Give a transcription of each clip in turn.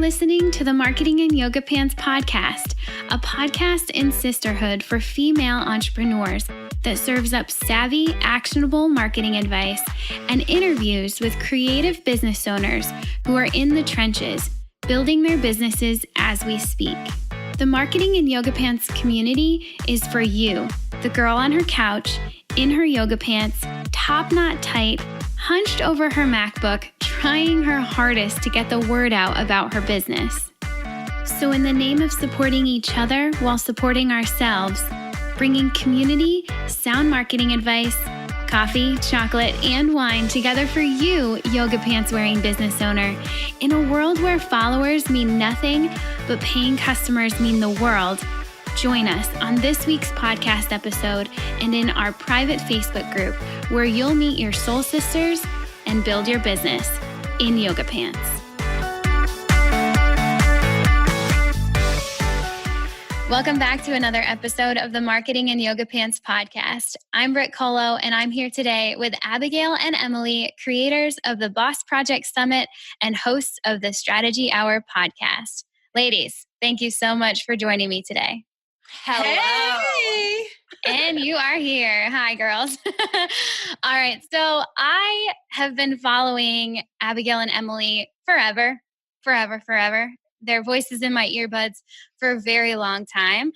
listening to the Marketing and Yoga Pants podcast, a podcast in sisterhood for female entrepreneurs that serves up savvy, actionable marketing advice and interviews with creative business owners who are in the trenches, building their businesses as we speak. The Marketing and Yoga Pants community is for you, the girl on her couch, in her yoga pants, top knot tight, hunched over her MacBook, trying her hardest to get the word out about her business. So in the name of supporting each other while supporting ourselves, bringing community, sound marketing advice, coffee, chocolate, and wine together for you, yoga pants wearing business owner, in a world where followers mean nothing, but paying customers mean the world, join us on this week's podcast episode and in our private Facebook group where you'll meet your soul sisters and build your business in yoga pants. Welcome back to another episode of the Marketing and Yoga Pants podcast. I'm Brit and I'm here today with Abagail and Emylee, creators of the Boss Project Summit and hosts of the Strategy Hour podcast. Ladies, thank you so much for joining me today. Hello. Hey. And you are here. Hi, girls. All right. So I have been following Abagail and Emylee forever. Their voices in my earbuds for a very long time.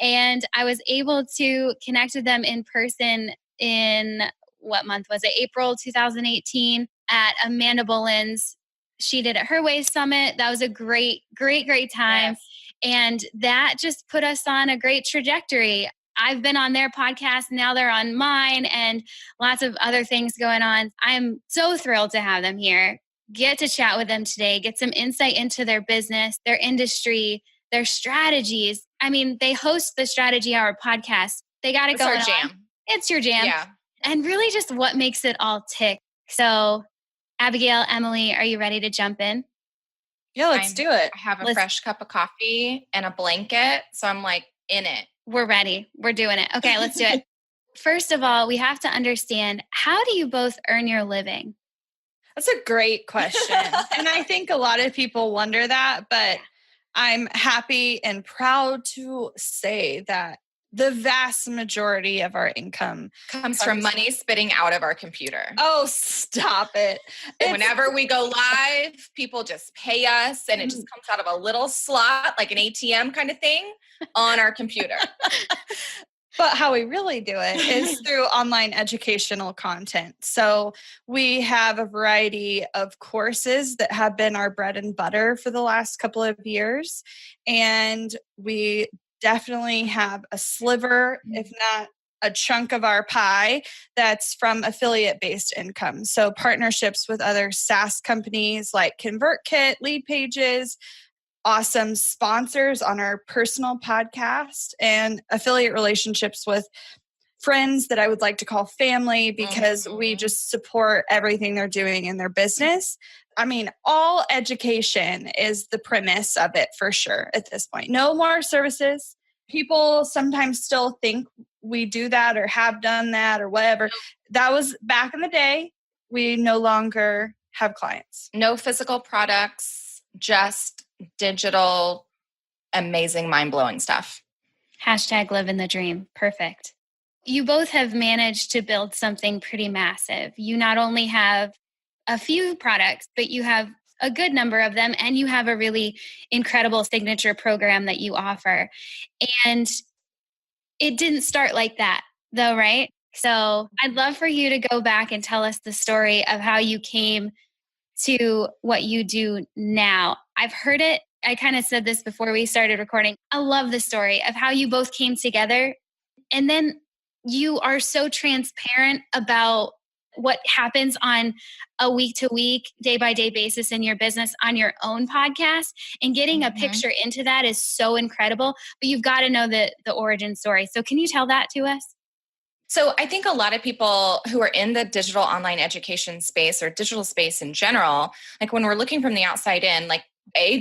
And I was able to connect with them in person in, what month was it? April 2018 at Amanda Boland's She Did It Her Way Summit. That was a great time. Yes. And that just put us on a great trajectory. I've been on their podcast, now they're on mine, and lots of other things going on. I'm so thrilled to have them here. Get to chat with them today, get some insight into their business, their industry, their strategies. I mean, they host the Strategy Hour podcast. They got it going on. It's our jam. It's your jam. Yeah. And really just what makes it all tick. So, Abagail, Emylee, are you ready to jump in? Yeah, let's do it. I have a fresh cup of coffee and a blanket, so I'm like in it. We're ready. We're doing it. Okay, let's do it. First of all, we have to understand, how do you both earn your living? That's a great question. And I think a lot of people wonder that, but I'm happy and proud to say that the vast majority of our income comes from money spitting out of our computer. Oh, stop it. Whenever we go live, people just pay us and it just comes out of a little slot, like an ATM kind of thing on our computer. But how we really do it is through online educational content. So we have a variety of courses that have been our bread and butter for the last couple of years. And we definitely have a sliver, if not a chunk of our pie, that's from affiliate-based income. So partnerships with other SaaS companies like ConvertKit, Lead Pages, awesome sponsors on our personal podcast, and affiliate relationships with friends that I would like to call family because we just support everything they're doing in their business. I mean, all education is the premise of it for sure at this point. No more services. People sometimes still think we do that or have done that or whatever. That was back in the day. We no longer have clients. No physical products, just digital, amazing, mind-blowing stuff. Hashtag living the dream. Perfect. You both have managed to build something pretty massive. You not only have a few products, but you have a good number of them, and you have a really incredible signature program that you offer. And it didn't start like that, though, right? So I'd love for you to go back and tell us the story of how you came to what you do now. I've heard it. I kind of said this before we started recording. I love the story of how you both came together. And then you are so transparent about what happens on a week-to-week, day-by-day basis in your business on your own podcast. And getting a picture into that is so incredible. But you've got to know the origin story. So can you tell that to us? So I think a lot of people who are in the digital online education space or digital space in general, like when we're looking from the outside in, like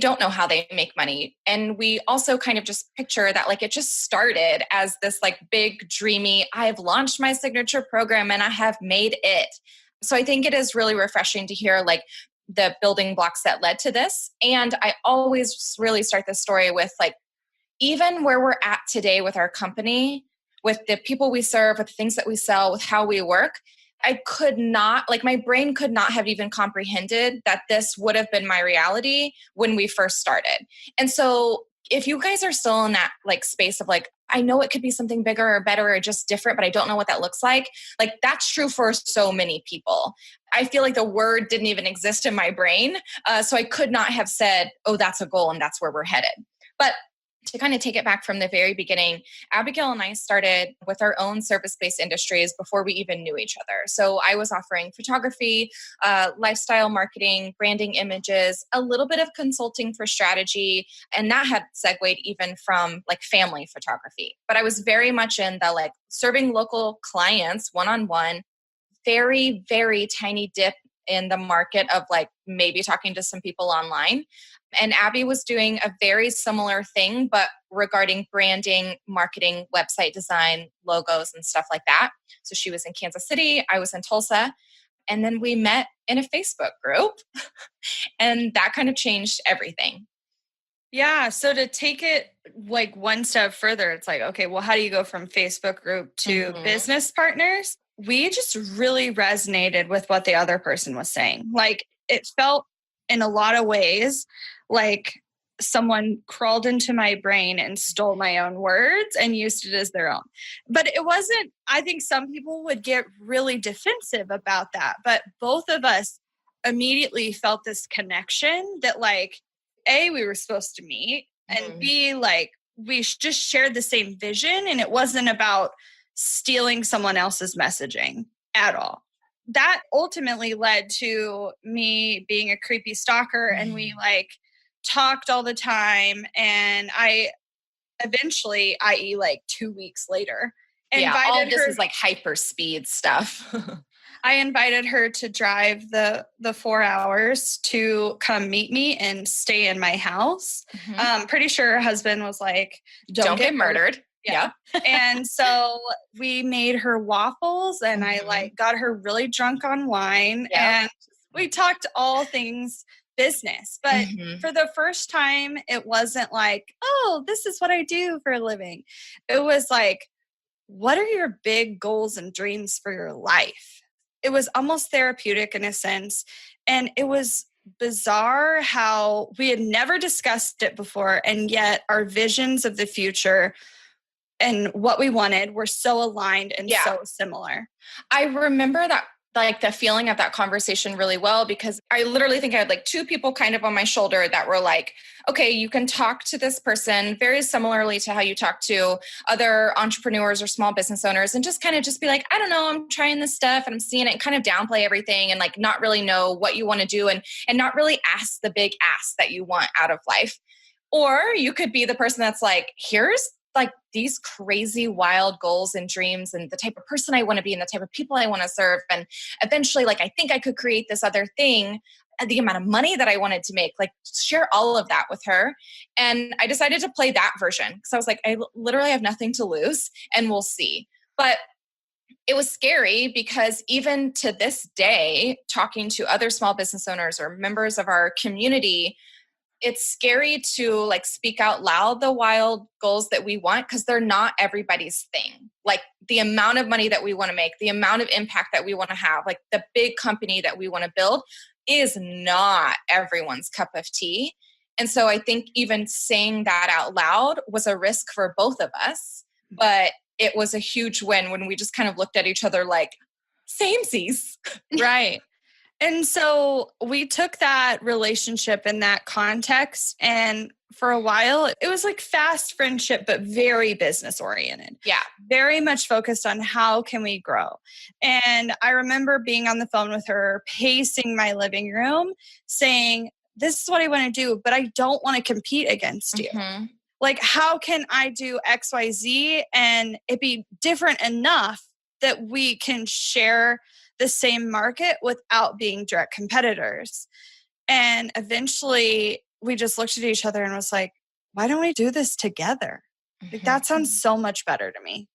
don't know how they make money. And we also kind of just picture that like it just started as this like big dreamy, I have launched my signature program and I have made it. So I think it is really refreshing to hear like the building blocks that led to this. And I always really start the story with like, even where we're at today with our company, with the people we serve, with the things that we sell, with how we work, I could not, like my brain could not have even comprehended that this would have been my reality when we first started. And so if you guys are still in that like space of like, I know it could be something bigger or better or just different, but I don't know what that looks like that's true for so many people. I feel like the word didn't even exist in my brain. So I could not have said, oh, that's a goal and that's where we're headed. But to kind of take it back from the very beginning, Abagail and I started with our own service-based industries before we even knew each other. So I was offering photography, lifestyle marketing, branding images, a little bit of consulting for strategy, and that had segued even from like family photography. But I was very much in the like serving local clients one-on-one, very, very tiny dip in the market of like maybe talking to some people online. And Abby was doing a very similar thing, but regarding branding, marketing, website design, logos, and stuff like that. So she was in Kansas City, I was in Tulsa. And then we met in a Facebook group and that kind of changed everything. Yeah. So to take it like one step further, it's like, okay, well, how do you go from Facebook group to business partners? We just really resonated with what the other person was saying. Like it felt in a lot of ways like someone crawled into my brain and stole my own words and used it as their own. But it wasn't, I think some people would get really defensive about that. But both of us immediately felt this connection that like, A, we were supposed to meet, and B, like we just shared the same vision, and it wasn't about stealing someone else's messaging at all. That ultimately led to me being a creepy stalker, and we like talked all the time. And I eventually, i.e. like 2 weeks later, invited all this her. is like hyper speed stuff. I invited her to drive the 4 hours to come meet me and stay in my house. Pretty sure her husband was like, don't get murdered. Yeah. And so we made her waffles, and I like got her really drunk on wine, and we talked all things business. But for the first time, it wasn't like, oh, this is what I do for a living. It was like, what are your big goals and dreams for your life? It was almost therapeutic in a sense. And it was bizarre how we had never discussed it before. And yet our visions of the future and what we wanted were so aligned and so similar. I remember that, like the feeling of that conversation really well, because I literally think I had like two people kind of on my shoulder that were like, okay, you can talk to this person very similarly to how you talk to other entrepreneurs or small business owners, and just kind of just be like, I don't know, I'm trying this stuff and I'm seeing it, and kind of downplay everything and like not really know what you want to do, and not really ask the big ask that you want out of life. Or you could be the person that's like, here's like these crazy wild goals and dreams and the type of person I want to be and the type of people I want to serve. And eventually, like, I think I could create this other thing, the amount of money that I wanted to make, like share all of that with her. And I decided to play that version because I was like, I literally have nothing to lose and we'll see. But it was scary because even to this day, talking to other small business owners or members of our community, it's scary to like speak out loud the wild goals that we want because they're not everybody's thing. Like the amount of money that we want to make, the amount of impact that we want to have, like the big company that we want to build is not everyone's cup of tea. And so I think even saying that out loud was a risk for both of us, but it was a huge win when we just kind of looked at each other like, samesies. Right. And so we took that relationship in that context, and for a while it was like fast friendship, but very business oriented. Yeah. Very much focused on how can we grow. And I remember being on the phone with her, pacing my living room, saying, this is what I want to do, but I don't want to compete against you. Like, how can I do XYZ and it be different enough that we can share the same market without being direct competitors? And eventually we just looked at each other and was like, why don't we do this together? Like, that sounds so much better to me.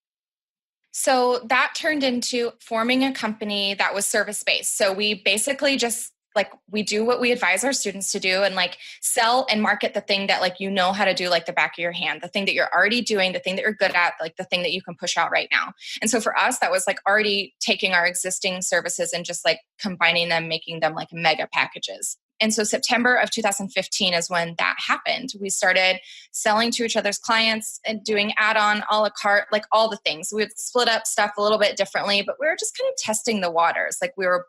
So that turned into forming a company that was service-based. So we basically just like we do what we advise our students to do and like sell and market the thing that like, you know how to do like the back of your hand, the thing that you're already doing, the thing that you're good at, like the thing that you can push out right now. And so for us, that was like already taking our existing services and just like combining them, making them like mega packages. And so September of 2015 is when that happened. We started selling to each other's clients and doing add-on, a la carte, like all the things. We would split up stuff a little bit differently, but we were just kind of testing the waters. Like we were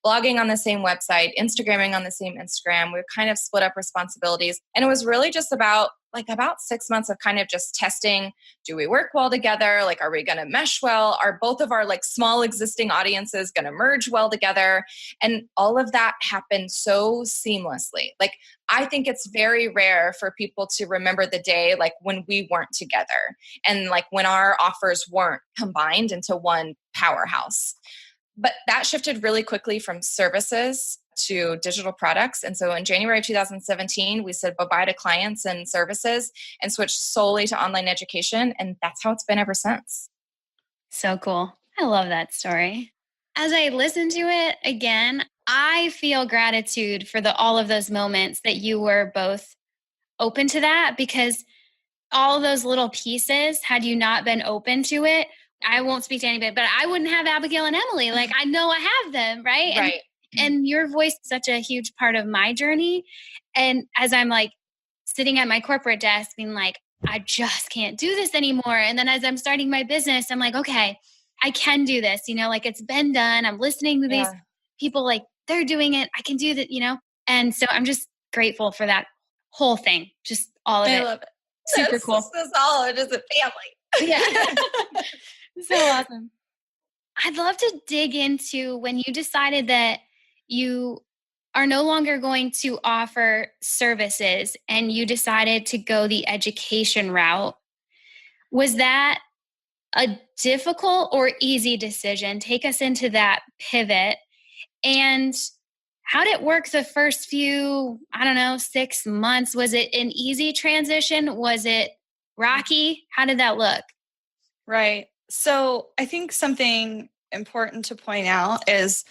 blogging on the same website, Instagramming on the same Instagram. We kind of split up responsibilities. And it was really just about 6 months of kind of just testing. Do we work well together? Like, are we going to mesh well? Are both of our like small existing audiences going to merge well together? And all of that happened so seamlessly. Like, I think it's very rare for people to remember the day like when we weren't together and like when our offers weren't combined into one powerhouse. But that shifted really quickly from services to digital products. And so in January of 2017, we said bye-bye to clients and services and switched solely to online education. And that's how it's been ever since. So cool. I love that story. As I listen to it again, I feel gratitude for all of those moments that you were both open to that, because all those little pieces, had you not been open to it, I won't speak to anybody, but I wouldn't have Abagail and Emylee. Like, I know I have them, right? Right. And your voice is such a huge part of my journey. And as I'm like sitting at my corporate desk being like, I just can't do this anymore. And then as I'm starting my business, I'm like, okay, I can do this. Like it's been done. I'm listening to these people, like they're doing it. I can do that, And so I'm just grateful for that whole thing. Just all of it. I love it. Super cool. That's all. It is a family. Yeah. So awesome. I'd love to dig into when you decided that you are no longer going to offer services and you decided to go the education route. Was that a difficult or easy decision? Take us into that pivot. And how did it work the first few, 6 months? Was it an easy transition? Was it rocky? How did that look? Right. So I think something important to point out is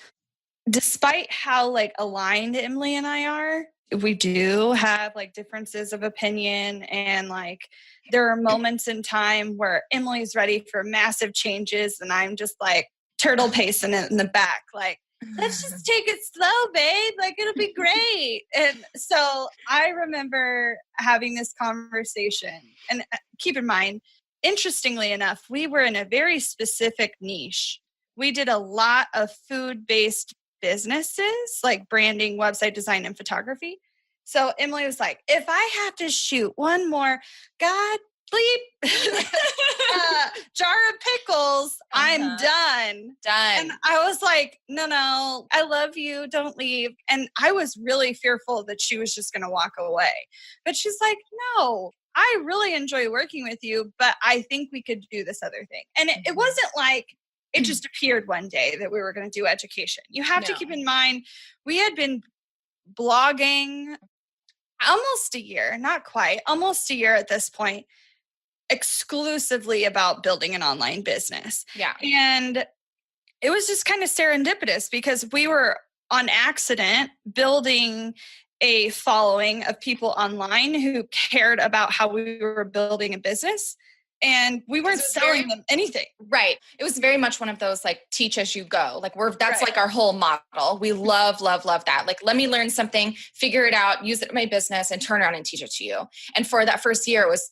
despite how like aligned Emylee and I are, we do have like differences of opinion, and like there are moments in time where Emily's ready for massive changes and I'm just like turtle pacing it in the back, like, let's just take it slow, babe. Like, it'll be great. And so I remember having this conversation, and keep in mind, interestingly enough, we were in a very specific niche. We did a lot of food-based businesses, like branding, website design, and photography. So Emylee was like, if I have to shoot one more, God bleep, jar of pickles, I'm done. And I was like, no, I love you. Don't leave. And I was really fearful that she was just going to walk away. But she's like, no, I really enjoy working with you, but I think we could do this other thing. And it wasn't like it just appeared one day that we were going to do education. You have to keep in mind, we had been blogging almost a year, not quite, almost a year at this point, exclusively about building an online business. Yeah. And it was just kind of serendipitous because we were on accident building a following of people online who cared about how we were building a business, and we weren't selling them anything. Right. It was very much one of those like teach as you go. Like that's like our whole model. We love that. Like, let me learn something, figure it out, use it in my business, and turn around and teach it to you. And for that first year, it was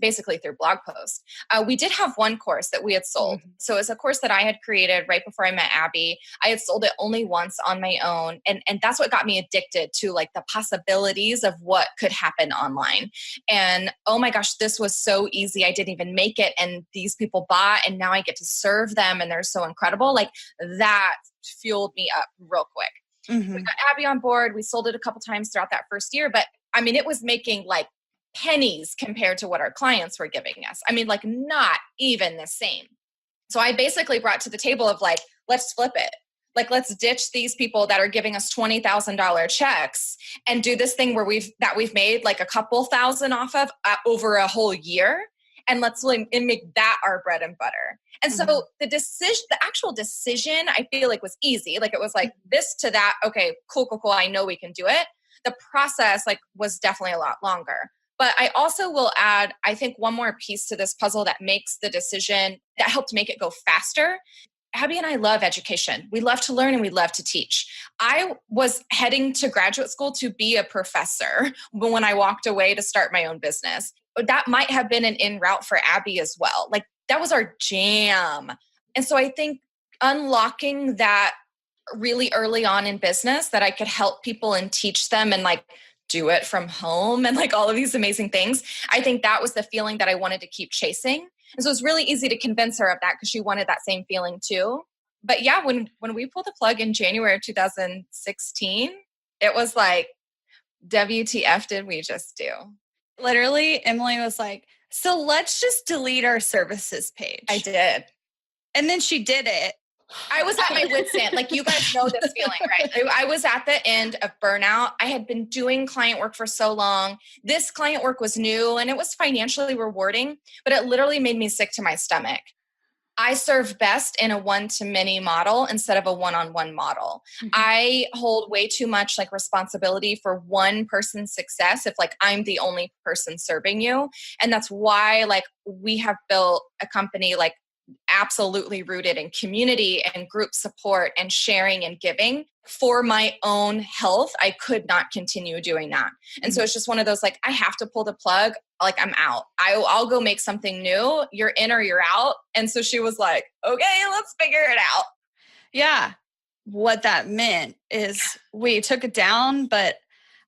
basically through blog posts. We did have one course that we had sold. So it's a course that I had created right before I met Abby. I had sold it only once on my own. And that's what got me addicted to like the possibilities of what could happen online. And oh my gosh, this was so easy. I didn't even make it, and these people bought, and now I get to serve them, and they're so incredible. Like, that fueled me up real quick. We got Abby on board. We sold it a couple times throughout that first year, but I mean, it was making like pennies compared to what our clients were giving us. I mean, like, not even the same. So I basically brought to the table of like, let's flip it. Like, let's ditch these people that are giving us $20,000 checks and do this thing where we've made like a couple thousand off of over a whole year. and let's and make that our bread and butter. And so the actual decision, I feel like was easy. Like it was like this to that. Okay, cool. I know we can do it. The process like was definitely a lot longer. But I also will add, I think, one more piece to this puzzle that makes the decision, that helped make it go faster. Abby and I love education. We love to learn and we love to teach. I was heading to graduate school to be a professor when I walked away to start my own business. That might have been an in route for Abby as well. Like that was our jam. And so I think unlocking that really early on in business, that I could help people and teach them and like do it from home and like all of these amazing things. I think that was the feeling that I wanted to keep chasing. And so it's really easy to convince her of that because she wanted that same feeling too. But yeah, when we pulled the plug in January of 2016, it was like, WTF did we just do? Literally, Emily was like, so let's just delete our services page. I did. And then she did it. I was at my wit's end. Like you guys know this feeling, right? I was at the end of burnout. I had been doing client work for so long. This client work was new and it was financially rewarding, but it literally made me sick to my stomach. I serve best in a one-to-many model instead of a one-on-one model. I hold way too much like responsibility for one person's success if like I'm the only person serving you. And that's why like we have built a company like absolutely rooted in community and group support and sharing and giving. For my own health, I could not continue doing that. And so it's just one of those, like, I have to pull the plug. Like, I'm out. I'll go make something new. You're in or you're out. And so she was like, okay, let's figure it out. Yeah. What that meant is we took it down, but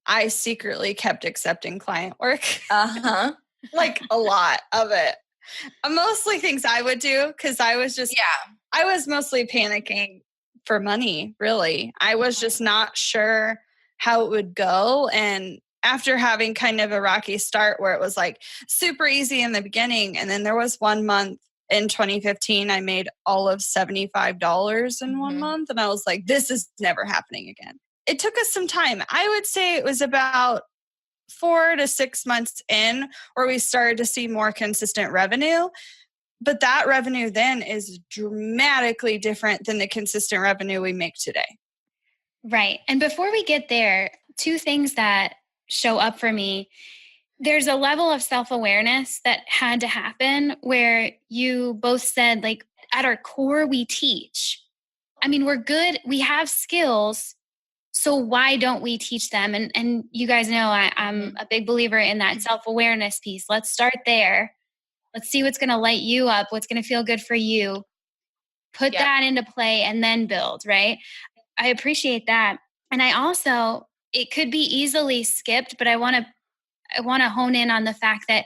I secretly kept accepting client work. Like a lot of it. Mostly things I would do because I was just, I was mostly panicking for money, really. I was just not sure how it would go. And after having kind of a rocky start where it was like super easy in the beginning, and then there was 1 month in 2015, I made all of $75 in 1 month. And I was like, this is never happening again. It took us some time. I would say it was about 4 to 6 months in where we started to see more consistent revenue. But that revenue then is dramatically different than the consistent revenue we make today. Right. And before we get there, 2 things that show up for me. There's a level of self-awareness that had to happen where you both said, like, at our core, we teach. I mean, we're good. We have skills. So why don't we teach them? And you guys know I'm a big believer in that self-awareness piece. Let's start there. Let's see what's going to light you up, what's going to feel good for you. Put that into play and then build, right? I appreciate that. And I also, it could be easily skipped, but I want to hone in on the fact that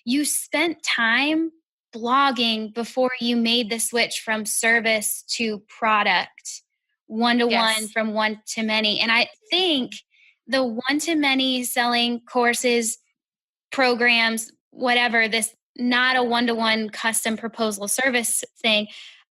you spent time blogging before you made the switch from service to product. One-to-one from one-to-many. And I think the one-to-many selling courses, programs, whatever, this not a one-to-one custom proposal service thing,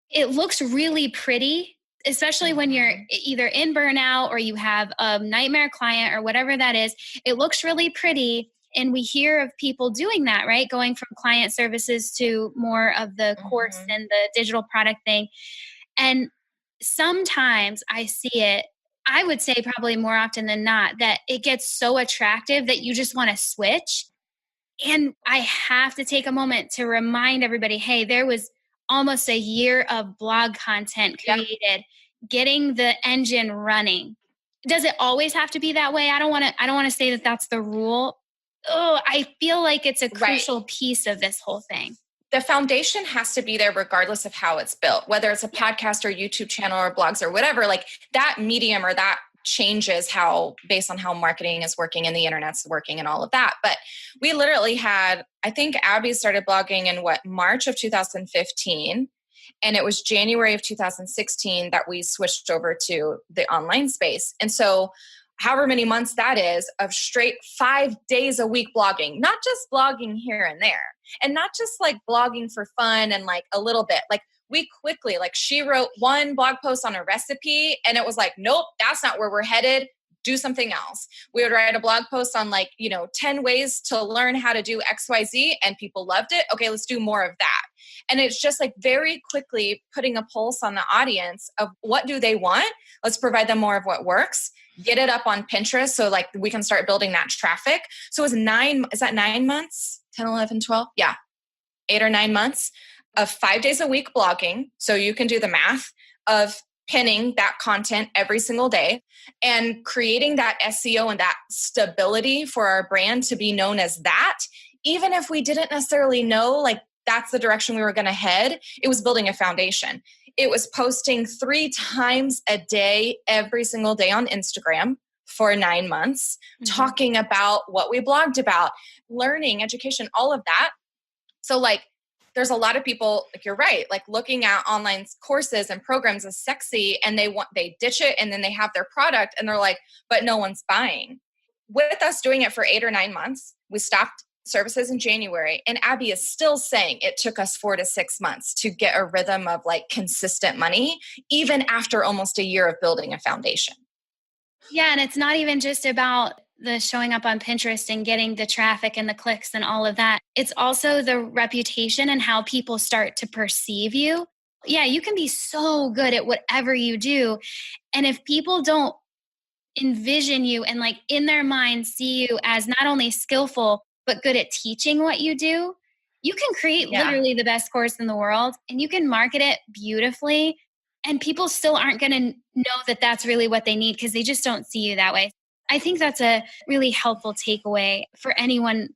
it looks really pretty, especially when you're either in burnout or you have a nightmare client or whatever that is. It looks really pretty. And we hear of people doing that, right? Going from client services to more of the course and the digital product thing. And sometimes I see it, I would say probably more often than not, that it gets so attractive that you just want to switch. And I have to take a moment to remind everybody, hey, there was almost a year of blog content created, getting the engine running. Does it always have to be that way? I don't want to say that that's the rule. Oh, I feel like it's a crucial piece of this whole thing. The foundation has to be there regardless of how it's built, whether it's a podcast or YouTube channel or blogs or whatever, like that medium or that changes based on how marketing is working and the internet's working and all of that. But we literally had, I think Abby started blogging in March of 2015. And it was January of 2016 that we switched over to the online space. And so however many months that is of straight 5 days a week blogging, not just blogging here and there, and not just like blogging for fun and like a little bit. Like we quickly, like she wrote one blog post on a recipe and it was like, nope, that's not where we're headed. do something else. We would write a blog post on 10 ways to learn how to do XYZ, and people loved it. Okay, let's do more of that. And it's just very quickly putting a pulse on the audience of what do they want? Let's provide them more of what works. Get it up on Pinterest so we can start building that traffic. So it was 9 months? 10, 11, 12? Yeah. 8 or 9 months of 5 days a week blogging. So you can do the math of pinning that content every single day and creating that SEO and that stability for our brand to be known as that. Even if we didn't necessarily know that's the direction we were going to head, it was building a foundation. It was posting 3 times a day, every single day on Instagram for 9 months, talking about what we blogged about, learning, education, all of that. So there's a lot of people, you're right, looking at online courses and programs is sexy, and they ditch it, and then they have their product and they're like, but no one's buying. With us doing it for 8 or 9 months, we stopped services in January, and Abby is still saying it took us 4 to 6 months to get a rhythm of consistent money, even after almost a year of building a foundation. Yeah, and it's not even just about the showing up on Pinterest and getting the traffic and the clicks and all of that. It's also the reputation and how people start to perceive you. Yeah, you can be so good at whatever you do, and if people don't envision you and in their mind see you as not only skillful but good at teaching what you do, you can create literally the best course in the world, and you can market it beautifully, and people still aren't going to know that that's really what they need because they just don't see you that way. I think that's a really helpful takeaway for anyone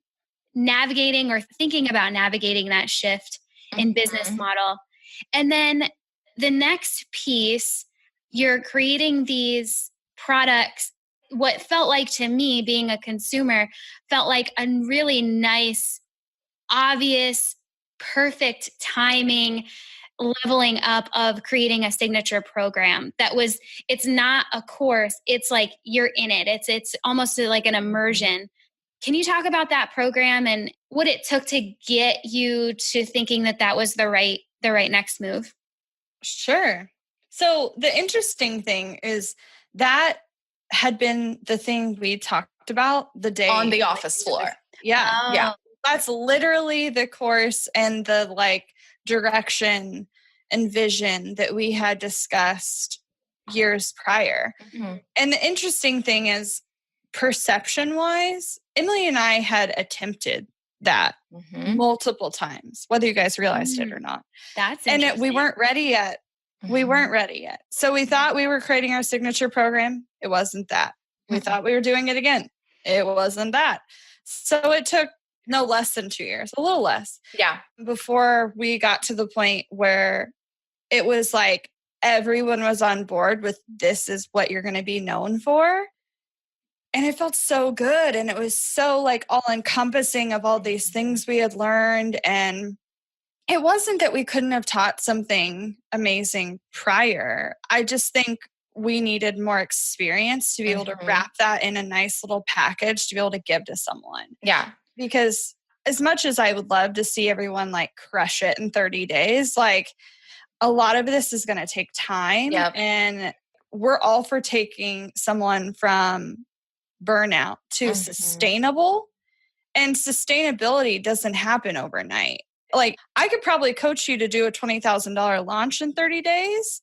navigating or thinking about navigating that shift in business model. And then the next piece, you're creating these products. What felt like to me, being a consumer, felt like a really nice, obvious, perfect timing, leveling up of creating a signature program it's not a course. It's you're in it. It's almost like an immersion. Can you talk about that program and what it took to get you to thinking that was the right next move? Sure. So the interesting thing is that had been the thing we talked about the day on the office floor. Yeah. Oh. Yeah. That's literally the course and the direction and vision that we had discussed years prior. And the interesting thing is, perception wise, Emylee and I had attempted that multiple times, whether you guys realized it or not. That's and we weren't ready yet. We weren't ready yet. So we thought we were creating our signature program. It wasn't that. We thought we were doing it again. It wasn't that. So it took no less than 2 years, a little less. Yeah. Before we got to the point where it was everyone was on board with this is what you're going to be known for. And it felt so good. And it was so all encompassing of all these things we had learned. And it wasn't that we couldn't have taught something amazing prior. I just think we needed more experience to be able to wrap that in a nice little package to be able to give to someone. Yeah. Because as much as I would love to see everyone crush it in 30 days, a lot of this is going to take time. Yep. And we're all for taking someone from burnout to sustainable. And sustainability doesn't happen overnight. I could probably coach you to do a $20,000 launch in 30 days,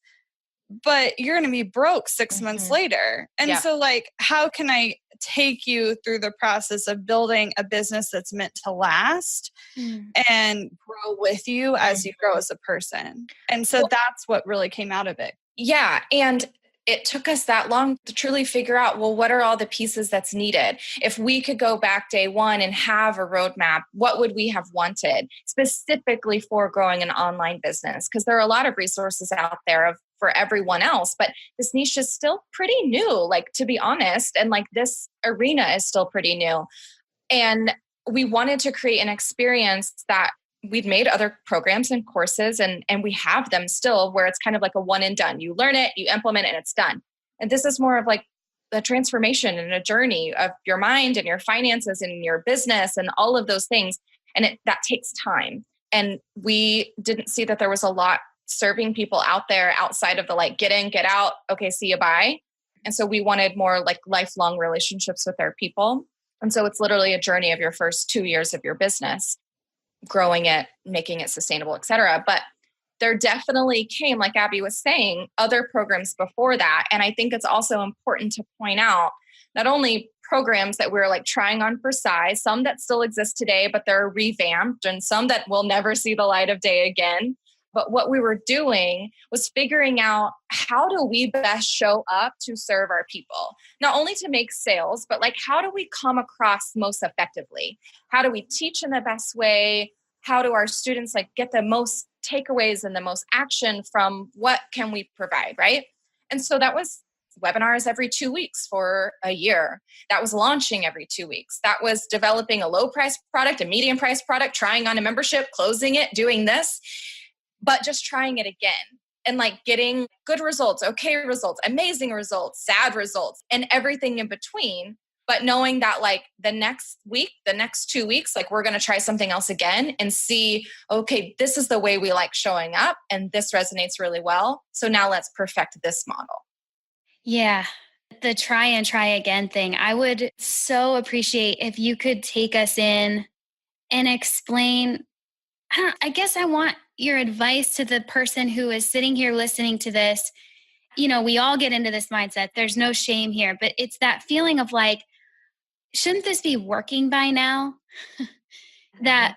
but you're going to be broke 6 months later. And so how can I take you through the process of building a business that's meant to last and grow with you as you grow as a person? And so that's what really came out of it. Yeah. And it took us that long to truly figure out, what are all the pieces that's needed? If we could go back day one and have a roadmap, what would we have wanted specifically for growing an online business? Because there are a lot of resources out there for everyone else, but this niche is still pretty new, to be honest. And this arena is still pretty new. And we wanted to create an experience that we've made other programs and courses and we have them still where it's kind of a one and done. You learn it, you implement it, and it's done. And this is more of a transformation and a journey of your mind and your finances and your business and all of those things. And that takes time. And we didn't see that there was a lot serving people out there outside of the get in, get out, okay, see you, bye. And so we wanted more like lifelong relationships with our people. And so it's literally a journey of your first 2 years of your business, growing it, making it sustainable, et cetera. But there definitely came, like Abby was saying, other programs before that. And I think it's also important to point out not only programs that we're like trying on for size, some that still exist today, but they're revamped, and some that will never see the light of day again. But what we were doing was figuring out, how do we best show up to serve our people? Not only to make sales, but like, how do we come across most effectively? How do we teach in the best way? How do our students like get the most takeaways and the most action from what can we provide, right? And so that was webinars every 2 weeks for a year. That was launching every 2 weeks. That was developing a low price product, a medium price product, trying on a membership, closing it, doing this, but just trying it again and like getting good results, okay results, amazing results, sad results, and everything in between. But knowing that like the next week, the next 2 weeks, like we're going to try something else again and see, okay, this is the way we like showing up and this resonates really well. So now let's perfect this model. Yeah. The try and try again thing. I would so appreciate if you could take us in and explain. I guess I want your advice to the person who is sitting here listening to this. You know, we all get into this mindset. There's no shame here, but it's that feeling of like, shouldn't this be working by now? That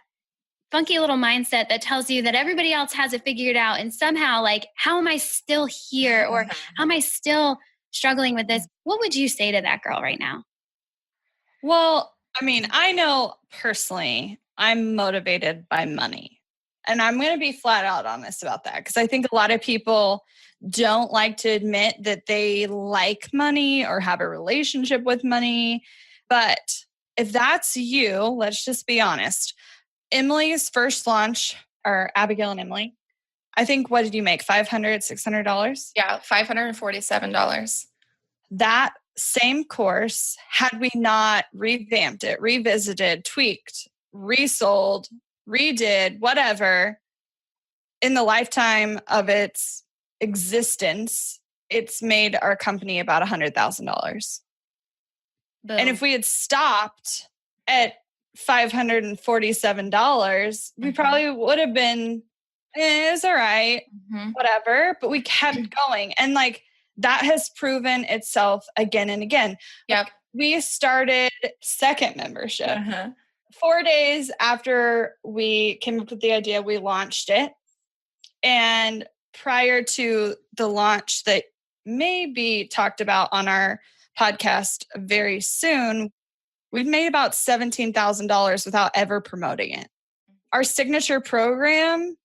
funky little mindset that tells you that everybody else has it figured out. And somehow, like, how am I still here? Or how am I still struggling with this? What would you say to that girl right now? Well, I mean, I know personally I'm motivated by money. And I'm going to be flat out honest about that, because I think a lot of people don't like to admit that they like money or have a relationship with money. But if that's you, let's just be honest. Emily's first launch, or Abagail and Emylee, I think, what did you make? $500, $600? Yeah, $547. That same course, had we not revamped it, revisited, tweaked, resold, redid, whatever, in the lifetime of its existence, it's made our company about $100,000. And if we had stopped at $547, we probably would have been, it's all right, whatever. But we kept going. And like, that has proven itself again and again. Yep. Like, we started second membership. 4 days after we came up with the idea, we launched it. And prior to the launch that may be talked about on our podcast very soon, we've made about $17,000 without ever promoting it. Our signature program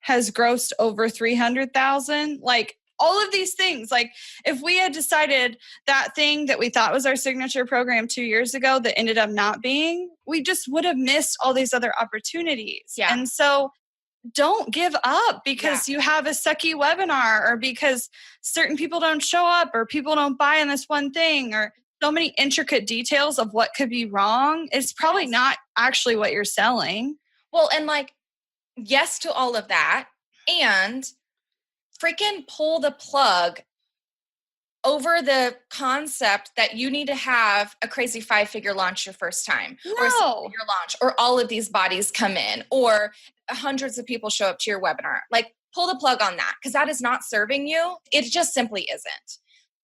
has grossed over $300,000. Like, all of these things, like if we had decided that thing that we thought was our signature program 2 years ago that ended up not being, we just would have missed all these other opportunities. Yeah. And so don't give up because you have a sucky webinar, or because certain people don't show up, or people don't buy in this one thing, or so many intricate details of what could be wrong. It's probably not actually what you're selling. Well, and like, yes to all of that. And freaking pull the plug over the concept that you need to have a crazy 5-figure launch your first time, or a 6-figure launch, or all of these bodies come in, or hundreds of people show up to your webinar. Like, pull the plug on that, because that is not serving you. It just simply isn't.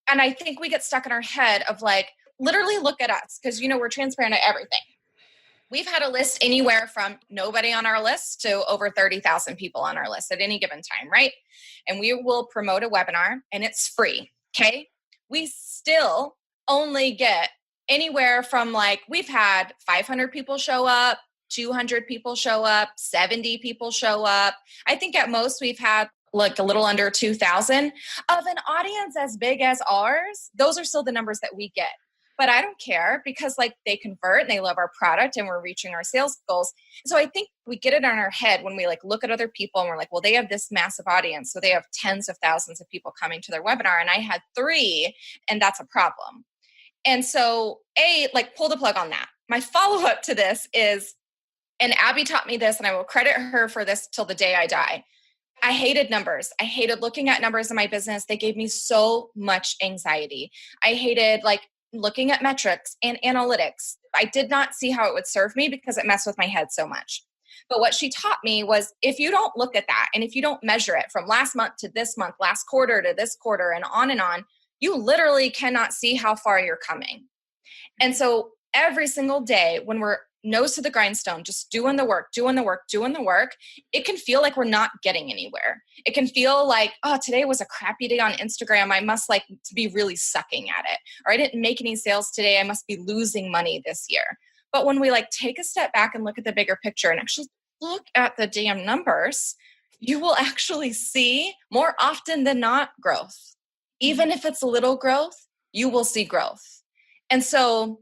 And I think we get stuck in our head of like, literally look at us, because, you know, we're transparent at everything. We've had a list anywhere from nobody on our list to over 30,000 people on our list at any given time, right? And we will promote a webinar and it's free, okay? We still only get anywhere from like, we've had 500 people show up, 200 people show up, 70 people show up. I think at most we've had like a little under 2,000 of an audience as big as ours. Those are still the numbers that we get. But I don't care, because like they convert and they love our product and we're reaching our sales goals. So I think we get it on our head when we like look at other people and we're like, well, they have this massive audience, so they have tens of thousands of people coming to their webinar, and I had 3, and that's a problem. And so like pull the plug on that. My follow-up to this is, and Abby taught me this, and I will credit her for this till the day I die. I hated numbers. I hated looking at numbers in my business. They gave me so much anxiety. I hated like looking at metrics and analytics. I did not see how it would serve me because it messed with my head so much. But what she taught me was if you don't look at that and if you don't measure it from last month to this month, last quarter to this quarter and on, you literally cannot see how far you're coming. And so every single day when we're nose to the grindstone, just doing the work, it can feel like we're not getting anywhere. It can feel like, oh, today was a crappy day on Instagram. I must like to be really sucking at it. Or I didn't make any sales today. I must be losing money this year. But when we like take a step back and look at the bigger picture and actually look at the damn numbers, you will actually see more often than not growth. Even if it's a little growth, you will see growth. And so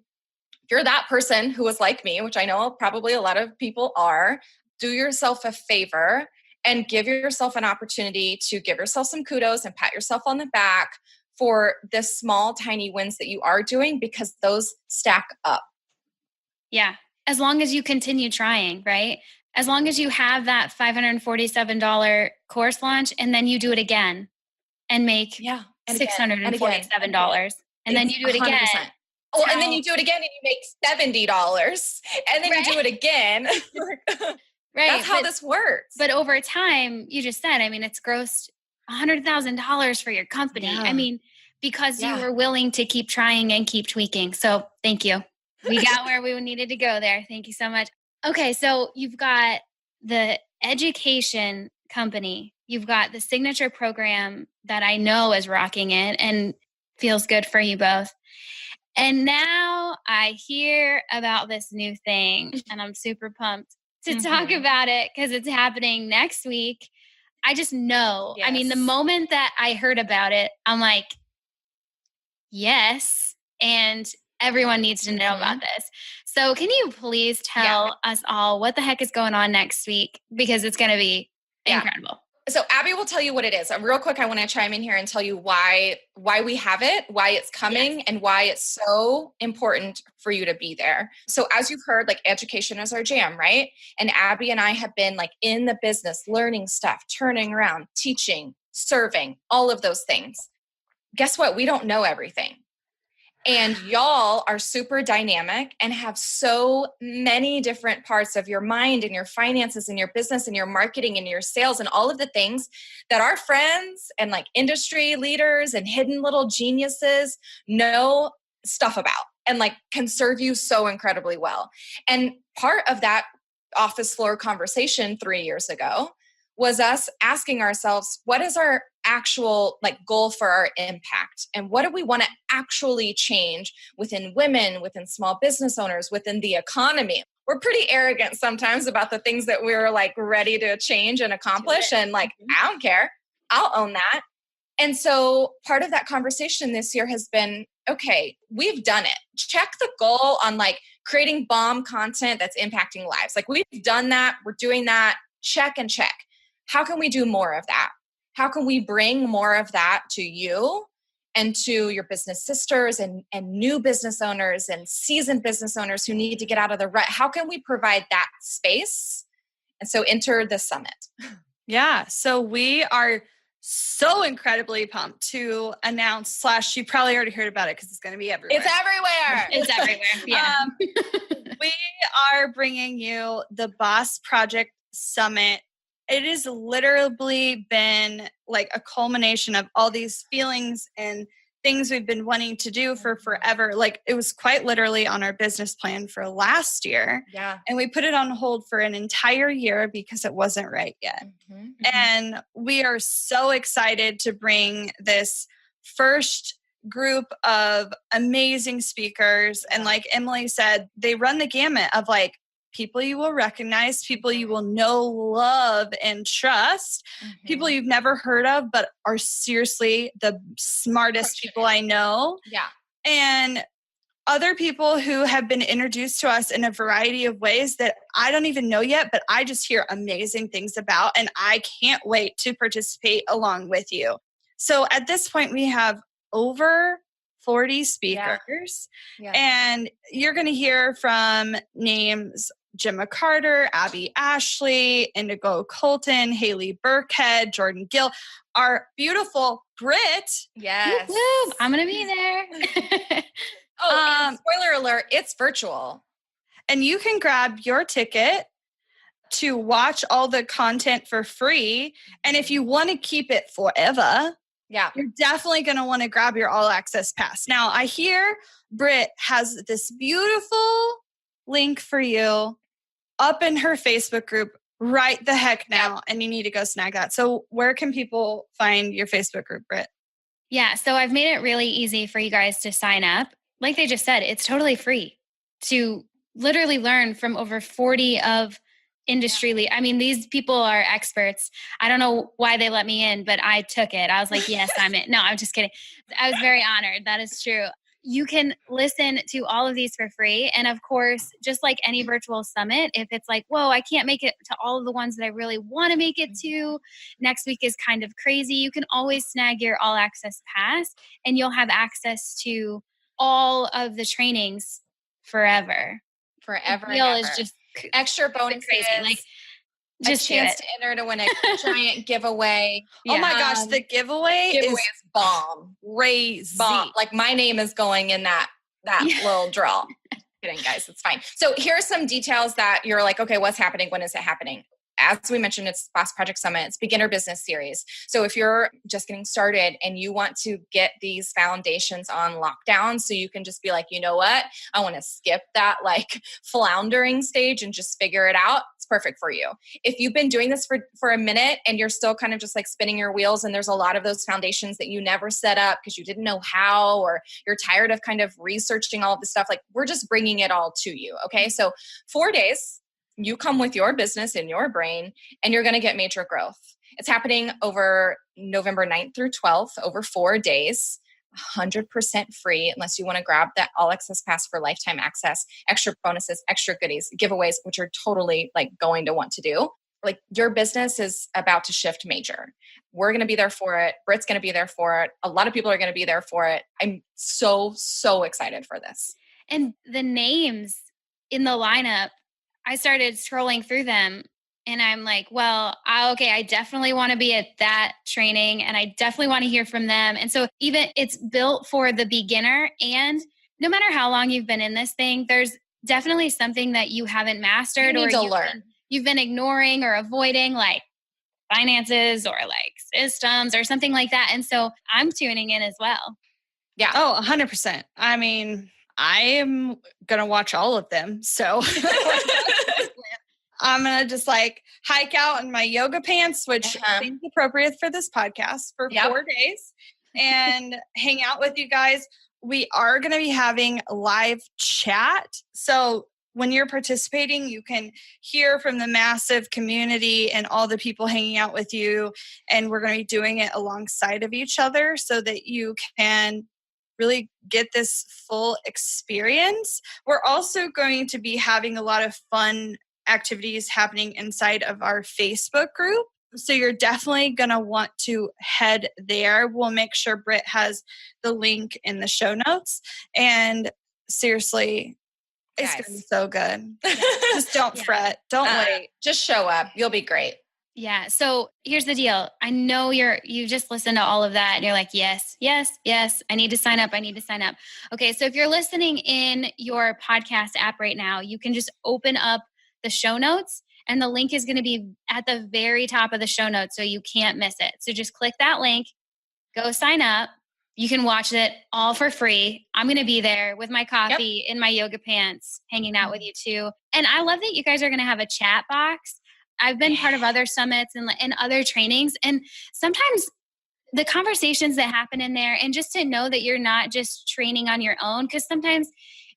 if you're that person who was like me, which I know probably a lot of people are, do yourself a favor and give yourself an opportunity to give yourself some kudos and pat yourself on the back for the small, tiny wins that you are doing, because those stack up. Yeah. As long as you continue trying, right? As long as you have that $547 course launch and then you do it again and make $647 and then you do it again. 100%. Oh, and then you do it again and you make $70 and then you do it again. Right. That's how this works. But over time, you just said, I mean, it's grossed $100,000 for your company. Yeah. I mean, because you were willing to keep trying and keep tweaking. So thank you. We got where we needed to go there. Thank you so much. Okay. So you've got the education company. You've got the signature program that I know is rocking it and feels good for you both. And now I hear about this new thing and I'm super pumped to talk about it because it's happening next week. I just know. Yes. I mean, the moment that I heard about it, I'm like, yes. And everyone needs to know about this. So can you please tell us all what the heck is going on next week? Because it's going to be incredible. So Abby will tell you what it is. Real quick, I want to chime in here and tell you why we have it, why it's coming, and why it's so important for you to be there. So as you've heard, like education is our jam, right? And Abby and I have been like in the business, learning stuff, turning around, teaching, serving, all of those things. Guess what? We don't know everything. And y'all are super dynamic and have so many different parts of your mind and your finances and your business and your marketing and your sales and all of the things that our friends and like industry leaders and hidden little geniuses know stuff about and like can serve you so incredibly well. And part of that office floor conversation 3 years ago was us asking ourselves, what is our actual like goal for our impact? And what do we want to actually change within women, within small business owners, within the economy? We're pretty arrogant sometimes about the things that we're like ready to change and accomplish. And like, I don't care. I'll own that. And so part of that conversation this year has been, okay, we've done it. Check the goal on like creating bomb content that's impacting lives. Like we've done that. We're doing that. Check and check. How can we do more of that? How can we bring more of that to you and to your business sisters and new business owners and seasoned business owners who need to get out of the rut? How can we provide that space? And so enter the summit. Yeah. So we are so incredibly pumped to announce / you probably already heard about it because it's going to be everywhere. It's everywhere. It's everywhere. Yeah. We are bringing you the Boss Project Summit. It has literally been like a culmination of all these feelings and things we've been wanting to do for forever. Like it was quite literally on our business plan for last year. Yeah. And we put it on hold for an entire year because it wasn't right yet. And we are so excited to bring this first group of amazing speakers. And like Emily said, they run the gamut of like, people you will recognize, people you will know, love, and trust, people you've never heard of, but are seriously the smartest people I know. Yeah. And other people who have been introduced to us in a variety of ways that I don't even know yet, but I just hear amazing things about, and I can't wait to participate along with you. So at this point, we have over 40 speakers, and you're going to hear from names Gemma Carter, Abby Ashley, Indigo Colton, Haley Burkhead, Jordan Gill, our beautiful Brit. Yes. Whoop, whoop. I'm going to be there. And spoiler alert, it's virtual. And you can grab your ticket to watch all the content for free. And if you want to keep it forever, you're definitely going to want to grab your all access pass. Now, I hear Brit has this beautiful link for you up in her Facebook group right the heck now, and you need to go snag that. So where can people find your Facebook group, Brit? Yeah, so I've made it really easy for you guys to sign up. Like they just said, it's totally free to literally learn from over 40 of industry. I mean, these people are experts. I don't know why they let me in, but I took it. I was like, yes, I'm in. No, I'm just kidding. I was very honored. That is true. You can listen to all of these for free. And of course, just like any virtual summit, if it's like, whoa, I can't make it to all of the ones that I really want to make it to, next week is kind of crazy, you can always snag your all access pass and you'll have access to all of the trainings forever. Forever. The deal is just extra bonuses. Crazy. Like, just a chance to enter to win a giant giveaway. Oh my gosh, the giveaway is bomb. Crazy. Bomb. Like my name is going in that little draw. Kidding, guys, it's fine. So here are some details that you're like, okay, what's happening? When is it happening? As we mentioned, it's Boss Project Summit. It's beginner business series. So if you're just getting started and you want to get these foundations on lockdown, so you can just be like, you know what? I want to skip that like floundering stage and just figure it out. It's perfect for you. If you've been doing this for a minute and you're still kind of just like spinning your wheels and there's a lot of those foundations that you never set up because you didn't know how, or you're tired of kind of researching all of this stuff, like we're just bringing it all to you. Okay. So 4 days, you come with your business in your brain and you're going to get major growth. It's happening over November 9th through 12th, over 4 days, 100% free, unless you want to grab that all access pass for lifetime access, extra bonuses, extra goodies, giveaways, which are totally like going to want to do. Like your business is about to shift major. We're going to be there for it. Brit's going to be there for it. A lot of people are going to be there for it. I'm so excited for this. And the names in the lineup, I started scrolling through them and I'm like, well, I definitely want to be at that training and I definitely want to hear from them. And so even it's built for the beginner, and no matter how long you've been in this thing, there's definitely something that you haven't mastered or you've been ignoring or avoiding, like finances or like systems or something like that. And so I'm tuning in as well. Yeah. Oh, 100%. I mean, I am going to watch all of them. So I'm going to just like hike out in my yoga pants, which seems appropriate for this podcast, for 4 days and hang out with you guys. We are going to be having live chat. So when you're participating, you can hear from the massive community and all the people hanging out with you. And we're going to be doing it alongside of each other so that you can really get this full experience. We're also going to be having a lot of fun activities happening inside of our Facebook group. So you're definitely going to want to head there. We'll make sure Brit has the link in the show notes. And seriously, it's going to be so good. Just don't fret. Don't wait. Just show up. You'll be great. Yeah. So here's the deal. I know you just listened to all of that and you're like, yes, I need to sign up. Okay. So if you're listening in your podcast app right now, you can just open up the show notes and the link is going to be at the very top of the show notes. So you can't miss it. So just click that link, go sign up. You can watch it all for free. I'm going to be there with my coffee in my yoga pants, hanging out with you too. And I love that you guys are going to have a chat box. I've been part of other summits and other trainings. And sometimes the conversations that happen in there, and just to know that you're not just training on your own, because sometimes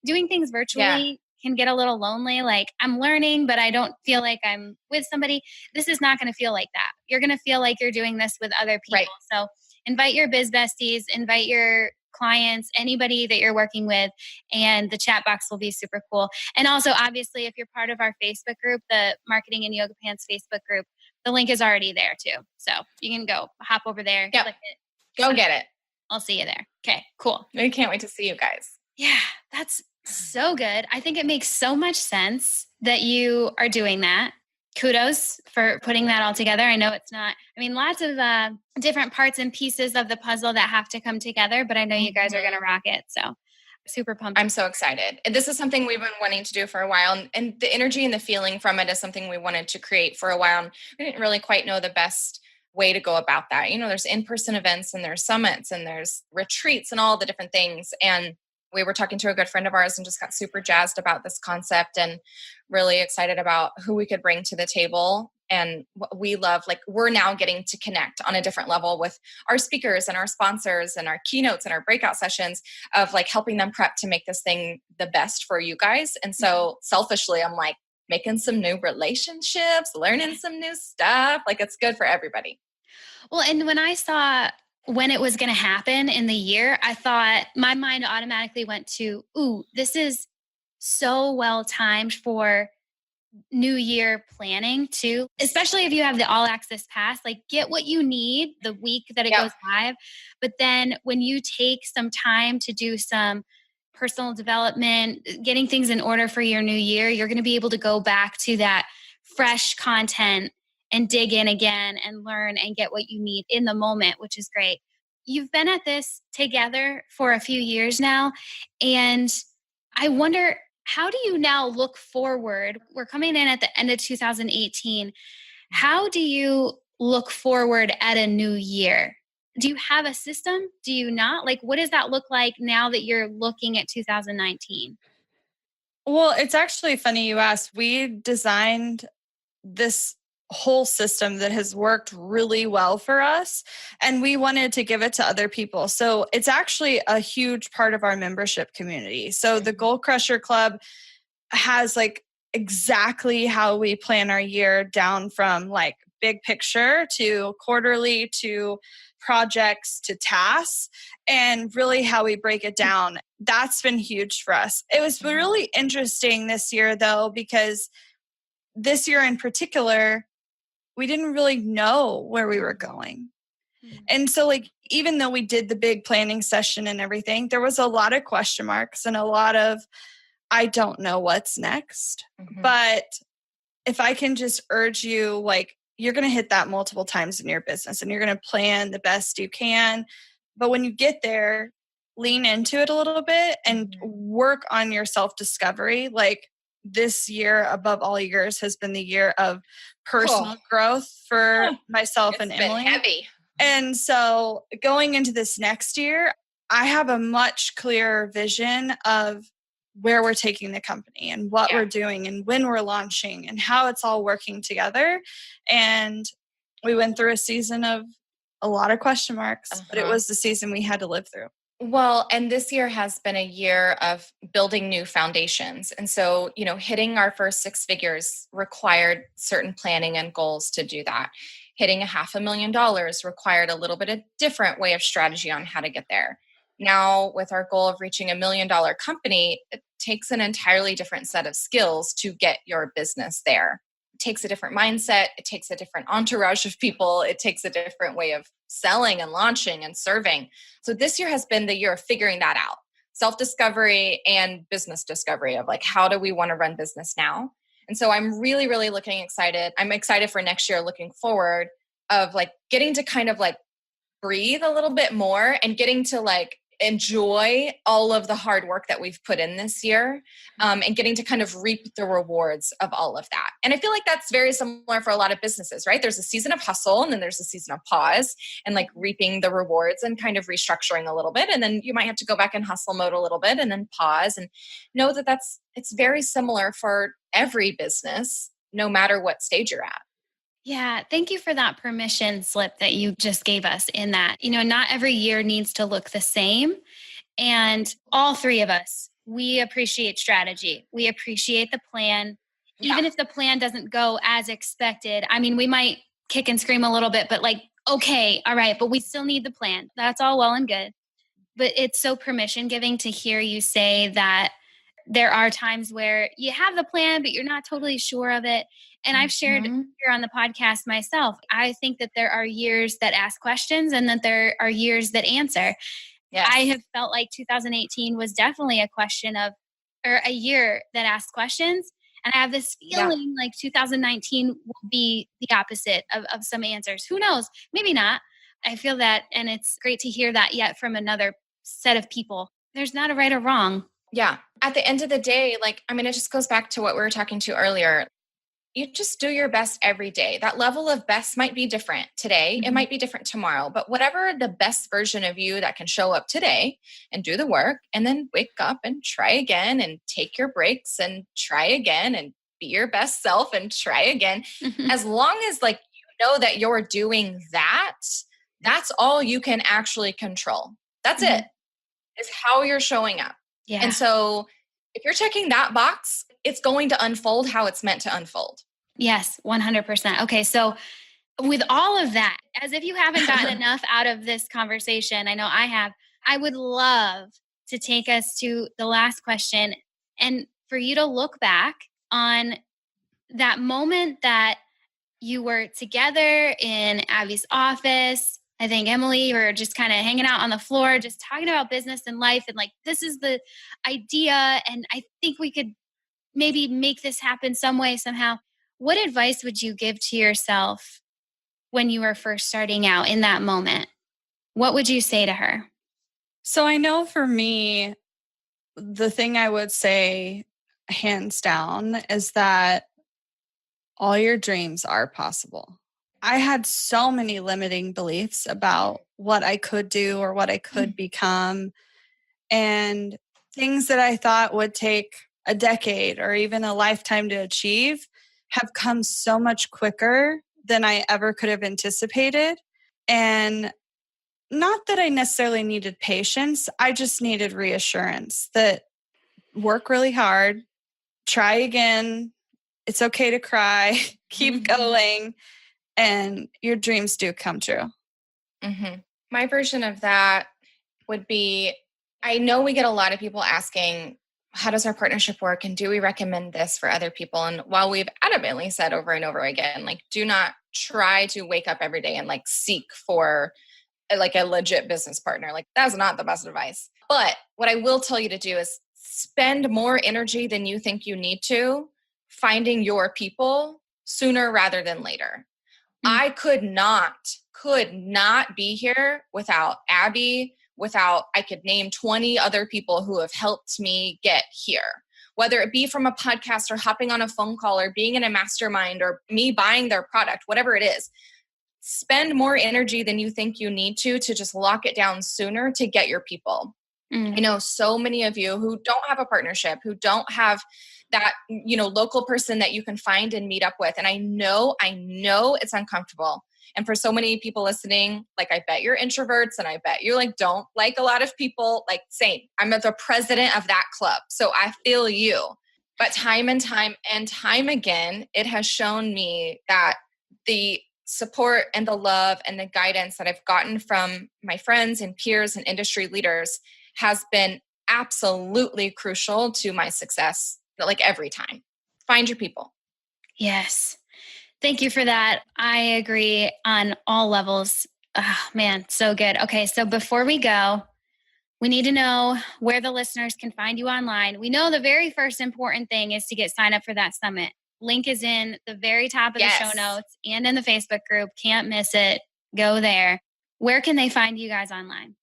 doing things virtually can get a little lonely. Like I'm learning, but I don't feel like I'm with somebody. This is not going to feel like that. You're going to feel like you're doing this with other people. Right. So invite your biz besties, invite your clients, anybody that you're working with, and the chat box will be super cool. And also, obviously, if you're part of our Facebook group, the Marketing in Yoga Pants Facebook group, the link is already there too. So you can go hop over there. Yep. Click it. Go get it. I'll see you there. Okay, cool. We can't wait to see you guys. Yeah, that's So good. I think it makes so much sense that you are doing that. Kudos for putting that all together. I know it's not, lots of different parts and pieces of the puzzle that have to come together, but I know you guys are going to rock it. So super pumped. I'm so excited. And this is something we've been wanting to do for a while. And the energy and the feeling from it is something we wanted to create for a while. And we didn't really quite know the best way to go about that. There's in-person events and there's summits and there's retreats and all the different things. And we were talking to a good friend of ours and just got super jazzed about this concept and really excited about who we could bring to the table. And what we love, we're now getting to connect on a different level with our speakers and our sponsors and our keynotes and our breakout sessions of helping them prep to make this thing the best for you guys. And so selfishly, I'm making some new relationships, learning some new stuff. It's good for everybody. Well, and when I saw when it was going to happen in the year, I thought my mind automatically went to, ooh, this is so well timed for New Year planning too, especially if you have the all access pass, get what you need the week that it goes live. But then when you take some time to do some personal development, getting things in order for your new year, you're going to be able to go back to that fresh content and dig in again and learn and get what you need in the moment, which is great. You've been at this together for a few years now. And I wonder, how do you now look forward? We're coming in at the end of 2018. How do you look forward at a new year? Do you have a system? Do you not? What does that look like now that you're looking at 2019? Well, it's actually funny you asked. We designed this whole system that has worked really well for us, and we wanted to give it to other people. So it's actually a huge part of our membership community. So the Goal Crusher Club has exactly how we plan our year, down from big picture to quarterly to projects to tasks, and really how we break it down. That's been huge for us. It was really interesting this year though, because this year in particular, we didn't really know where we were going. And so even though we did the big planning session and everything, there was a lot of question marks and a lot of, I don't know what's next. But if I can just urge you, you're going to hit that multiple times in your business and you're going to plan the best you can. But when you get there, lean into it a little bit and work on your self-discovery. This year, above all years, has been the year of personal growth for myself and Emily. It's been heavy. And so going into this next year, I have a much clearer vision of where we're taking the company and what we're doing and when we're launching and how it's all working together. And we went through a season of a lot of question marks, but it was the season we had to live through. Well, and this year has been a year of building new foundations. And so, hitting our first 6 figures required certain planning and goals to do that. Hitting $500,000 required a little bit of different way of strategy on how to get there. Now, with our goal of reaching $1 million company, it takes an entirely different set of skills to get your business there. It takes a different mindset. It takes a different entourage of people. It takes a different way of selling and launching and serving. So this year has been the year of figuring that out. Self-discovery and business discovery of how do we want to run business now? And so I'm really, really excited. I'm excited for next year, looking forward of getting to kind of breathe a little bit more and getting to enjoy all of the hard work that we've put in this year, and getting to kind of reap the rewards of all of that. And I feel like that's very similar for a lot of businesses, right? There's a season of hustle and then there's a season of pause and reaping the rewards and kind of restructuring a little bit. And then you might have to go back in hustle mode a little bit and then pause and know that it's very similar for every business, no matter what stage you're at. Yeah, thank you for that permission slip that you just gave us in that. Not every year needs to look the same. And all 3 of us, we appreciate strategy. We appreciate the plan. Even if the plan doesn't go as expected. We might kick and scream a little bit, but okay, all right, but we still need the plan. That's all well and good. But it's so permission giving to hear you say that there are times where you have the plan, but you're not totally sure of it. And I've shared here on the podcast myself, I think that there are years that ask questions and that there are years that answer. Yes. I have felt like 2018 was definitely a question of, or a year that asks questions. And I have this feeling like 2019 will be the opposite of some answers. Who knows? Maybe not. I feel that. And it's great to hear that yet from another set of people. There's not a right or wrong. Yeah. At the end of the day, it just goes back to what we were talking to earlier. You just do your best every day. That level of best might be different today. Mm-hmm. It might be different tomorrow, but whatever the best version of you that can show up today and do the work, and then wake up and try again and take your breaks and try again and be your best self and try again. Mm-hmm. As long as you know that you're doing that, that's all you can actually control. That's it. Is how you're showing up. Yeah. And so if you're checking that box, it's going to unfold how it's meant to unfold. Yes, 100%. Okay, so with all of that, as if you haven't gotten enough out of this conversation, I know I have, I would love to take us to the last question and for you to look back on that moment that you were together in Abby's office. I think Emylee, were just kind of hanging out on the floor, just talking about business and life. And this is the idea. And I think we could maybe make this happen some way, somehow. What advice would you give to yourself when you were first starting out in that moment? What would you say to her? So I know for me, the thing I would say hands down is that all your dreams are possible. I had so many limiting beliefs about what I could do or what I could become, and things that I thought would take a decade or even a lifetime to achieve have come so much quicker than I ever could have anticipated. And not that I necessarily needed patience, I just needed reassurance that work really hard, try again, it's okay to cry, keep going, and your dreams do come true. Mm-hmm. My version of that would be, I know we get a lot of people asking, how does our partnership work? And do we recommend this for other people? And while we've adamantly said over and over again, do not try to wake up every day and seek for a legit business partner. That's not the best advice. But what I will tell you to do is spend more energy than you think you need to finding your people sooner rather than later. I could not be here without Abby, I could name 20 other people who have helped me get here, whether it be from a podcast or hopping on a phone call or being in a mastermind or me buying their product, whatever it is. Spend more energy than you think you need to just lock it down sooner to get your people. Mm. I know so many of you who don't have a partnership, who don't have that, local person that you can find and meet up with. And I know it's uncomfortable. And for so many people listening, I bet you're introverts and I bet you don't like a lot of people. Same. I'm the president of that club. So I feel you. But time and time again, it has shown me that the support and the love and the guidance that I've gotten from my friends and peers and industry leaders has been absolutely crucial to my success. Every time. Find your people. Yes. Thank you for that. I agree on all levels. Oh, man, so good. Okay, so before we go, we need to know where the listeners can find you online. We know the very first important thing is to get signed up for that summit. Link is in the very top of the show notes and in the Facebook group. Can't miss it. Go there. Where can they find you guys online?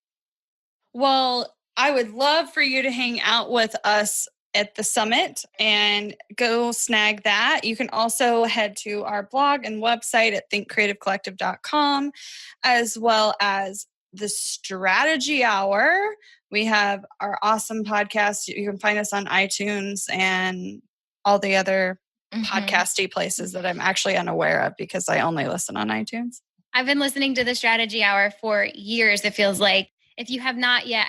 Well, I would love for you to hang out with us at the summit and go snag that. You can also head to our blog and website at thinkcreativecollective.com, as well as the Strategy Hour. We have our awesome podcast. You can find us on iTunes and all the other podcasty places that I'm actually unaware of because I only listen on iTunes. I've been listening to the Strategy Hour for years, it feels like. If you have not yet,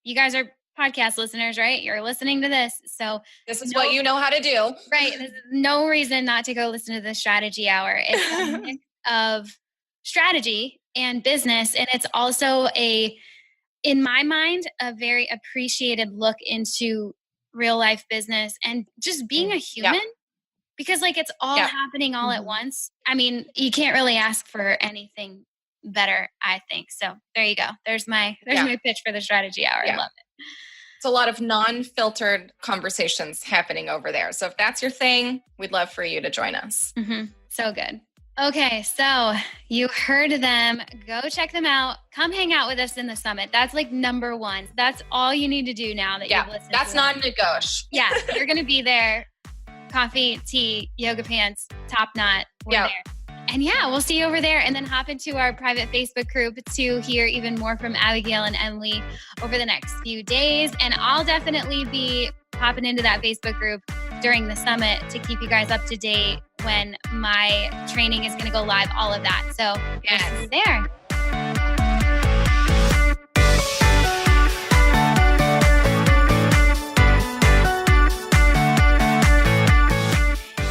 you guys are podcast listeners, right? You're listening to this. So this is what you know how to do. Right. There's no reason not to go listen to the Strategy Hour. It's a mix of strategy and business. And it's also in my mind, a very appreciated look into real life business and just being a human. Yeah. Because it's all happening all at once. You can't really ask for anything better, I think. So there you go. There's my pitch for the Strategy Hour. I love it. It's a lot of non-filtered conversations happening over there. So if that's your thing, we'd love for you to join us. Mm-hmm. So good. Okay, so you heard them. Go check them out. Come hang out with us in the summit. That's like number one. That's all you need to do now that you've listened that's to non-negotiable. Yeah, you're going to be there. Coffee, tea, yoga pants, top knot. We're there. And yeah, we'll see you over there, and then hop into our private Facebook group to hear even more from Abagail and Emylee over the next few days. And I'll definitely be popping into that Facebook group during the summit to keep you guys up to date when my training is going to go live, all of that. So yes, there.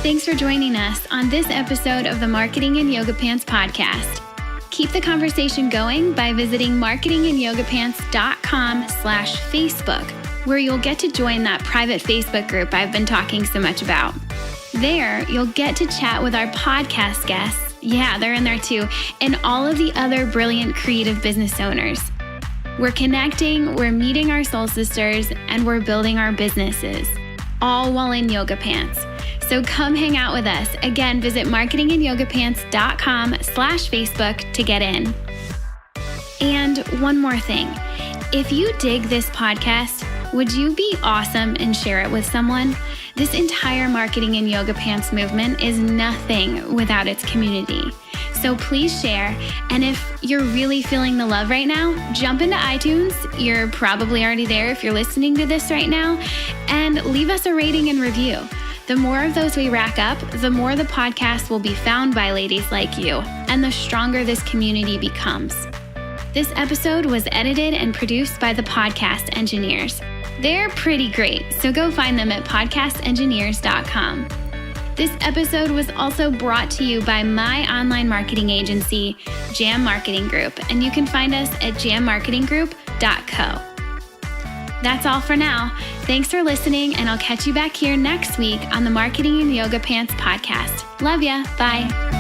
Thanks for joining us on this episode of the Marketing and Yoga Pants podcast. Keep the conversation going by visiting marketingandyogapants.com/Facebook, where you'll get to join that private Facebook group I've been talking so much about. There, you'll get to chat with our podcast guests. Yeah, they're in there too. And all of the other brilliant creative business owners. We're connecting, we're meeting our soul sisters, and we're building our businesses, all while in yoga pants. So come hang out with us. Again, visit marketingandyogapants.com/Facebook to get in. And one more thing. If you dig this podcast, would you be awesome and share it with someone? This entire Marketing and Yoga Pants movement is nothing without its community. So please share. And if you're really feeling the love right now, jump into iTunes. You're probably already there if you're listening to this right now. And leave us a rating and review. The more of those we rack up, the more the podcast will be found by ladies like you, and the stronger this community becomes. This episode was edited and produced by the Podcast Engineers. They're pretty great, so go find them at podcastengineers.com. This episode was also brought to you by my online marketing agency, Jam Marketing Group, and you can find us at jammarketinggroup.co. That's all for now. Thanks for listening, and I'll catch you back here next week on the Marketing and Yoga Pants podcast. Love ya. Bye.